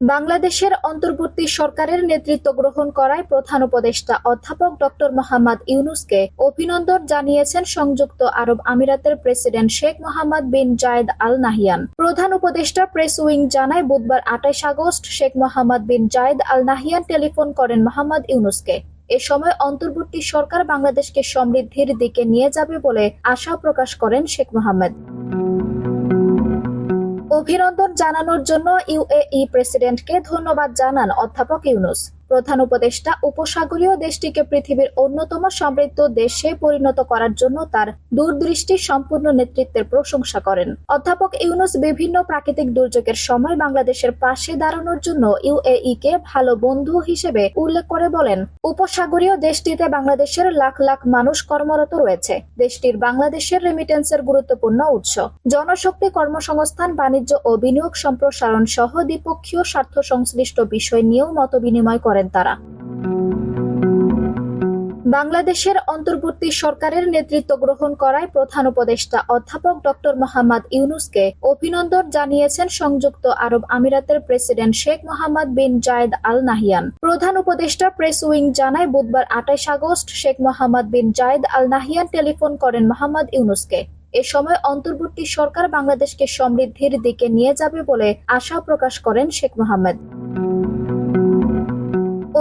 বাংলাদেশের অন্তর্বর্তী সরকারের নেতৃত্ব গ্রহণ করায় প্রধান উপদেষ্টা অধ্যাপক ডক্টর মোহাম্মদ ইউনূসকে অভিনন্দন জানিয়েছেন সংযুক্ত আরব আমিরাতের প্রেসিডেন্ট শেখ মোহাম্মদ বিন জায়েদ আল নাহিয়ান। প্রধান উপদেষ্টা প্রেস উইং জানায়, বুধবার ২৮ আগস্ট শেখ মোহাম্মদ বিন জায়েদ আল নাহিয়ান টেলিফোন করেন মোহাম্মদ ইউনূসকে। এ সময় অন্তর্বর্তী সরকার বাংলাদেশকে সমৃদ্ধির দিকে নিয়ে যাবে বলে আশা প্রকাশ করেন শেখ মোহাম্মদ। অভিনন্দন জানানোর জন্য ইউএই প্রেসিডেন্টকে ধন্যবাদ জানান অধ্যাপক ইউনূস। প্রধান উপদেষ্টা উপসাগরীয় দেশটিকে পৃথিবীর অন্যতম সমৃদ্ধ দেশে পরিণত করার জন্য তার দূরদৃষ্টি সম্পূর্ণ নেতৃত্বের প্রশংসা করেন। অধ্যাপক ইউনূস বিভিন্ন প্রাকৃতিক দুর্যোগের সময় বাংলাদেশের পাশে দাঁড়ানোর জন্য ইউএইকে ভালো বন্ধু হিসেবে উল্লেখ করে বলেন, উপসাগরীয় দেশটিতে বাংলাদেশের লাখ লাখ মানুষ কর্মরত রয়েছে। দেশটির বাংলাদেশের রেমিটেন্সের গুরুত্বপূর্ণ উৎস। জনশক্তি, কর্মসংস্থান, বাণিজ্য ও বিনিয়োগ সম্প্রসারণ সহ দ্বিপক্ষীয় স্বার্থ সংশ্লিষ্ট বিষয় নিয়েও মতবিনিময় করেন তারা। বাংলাদেশের অন্তর্বর্তী সরকারের নেতৃত্ব গ্রহণ করায় প্রধান উপদেষ্টা অধ্যাপক ডক্টর মোহাম্মদ ইউনূসকে অভিনন্দন জানিয়েছেন সংযুক্ত আরব আমিরাতের প্রেসিডেন্ট শেখ মোহাম্মদ বিন জায়েদ আল নাহিয়ান। প্রধান উপদেষ্টা প্রেস উইং জানায়, বুধবার ২৮ আগস্ট শেখ মোহাম্মদ বিন জায়েদ আল নাহিয়ান টেলিফোন করেন মোহাম্মদ ইউনূসকে। এ সময় অন্তর্বর্তী সরকার বাংলাদেশকে সমৃদ্ধির দিকে নিয়ে যাবে বলে আশা প্রকাশ করেন শেখ মোহাম্মদ।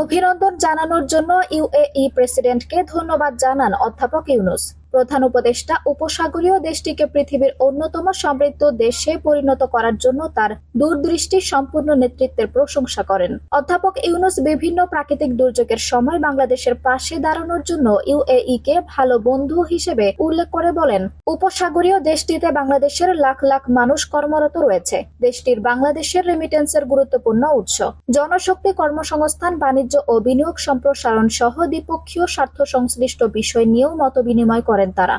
অভিনন্দন জানানোর জন্য ইউএই প্রেসিডেন্টকে ধন্যবাদ জানান অধ্যাপক ইউনূস। প্রধান উপদেষ্টা উপসাগরীয় দেশটিকে পৃথিবীর অন্যতম সমৃদ্ধ দেশে পরিণত করার জন্য তার দূরদৃষ্টি সম্পূর্ণ নেতৃত্বের প্রশংসা করেন। অধ্যাপক ইউনূস বিভিন্ন প্রাকৃতিক দুর্যোগের সময় বাংলাদেশের পাশে দাঁড়ানোর জন্য ইউএইকে ভালো বন্ধু হিসেবে উল্লেখ করে বলেন, উপসাগরীয় দেশটিতে বাংলাদেশের লাখ লাখ মানুষ কর্মরত রয়েছে। দেশটির বাংলাদেশের রেমিটেন্সের গুরুত্বপূর্ণ উৎস। জনশক্তি, কর্মসংস্থান, বাণিজ্য ও বিনিয়োগ সম্প্রসারণ সহ দ্বিপক্ষীয় স্বার্থ সংশ্লিষ্ট বিষয় নিয়েও মতবিনিময় করেন তারা।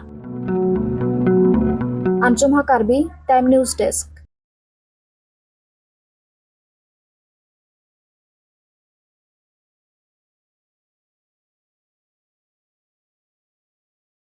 আঞ্জুম হক আরবি, টাইম নিউজ ডেস্ক।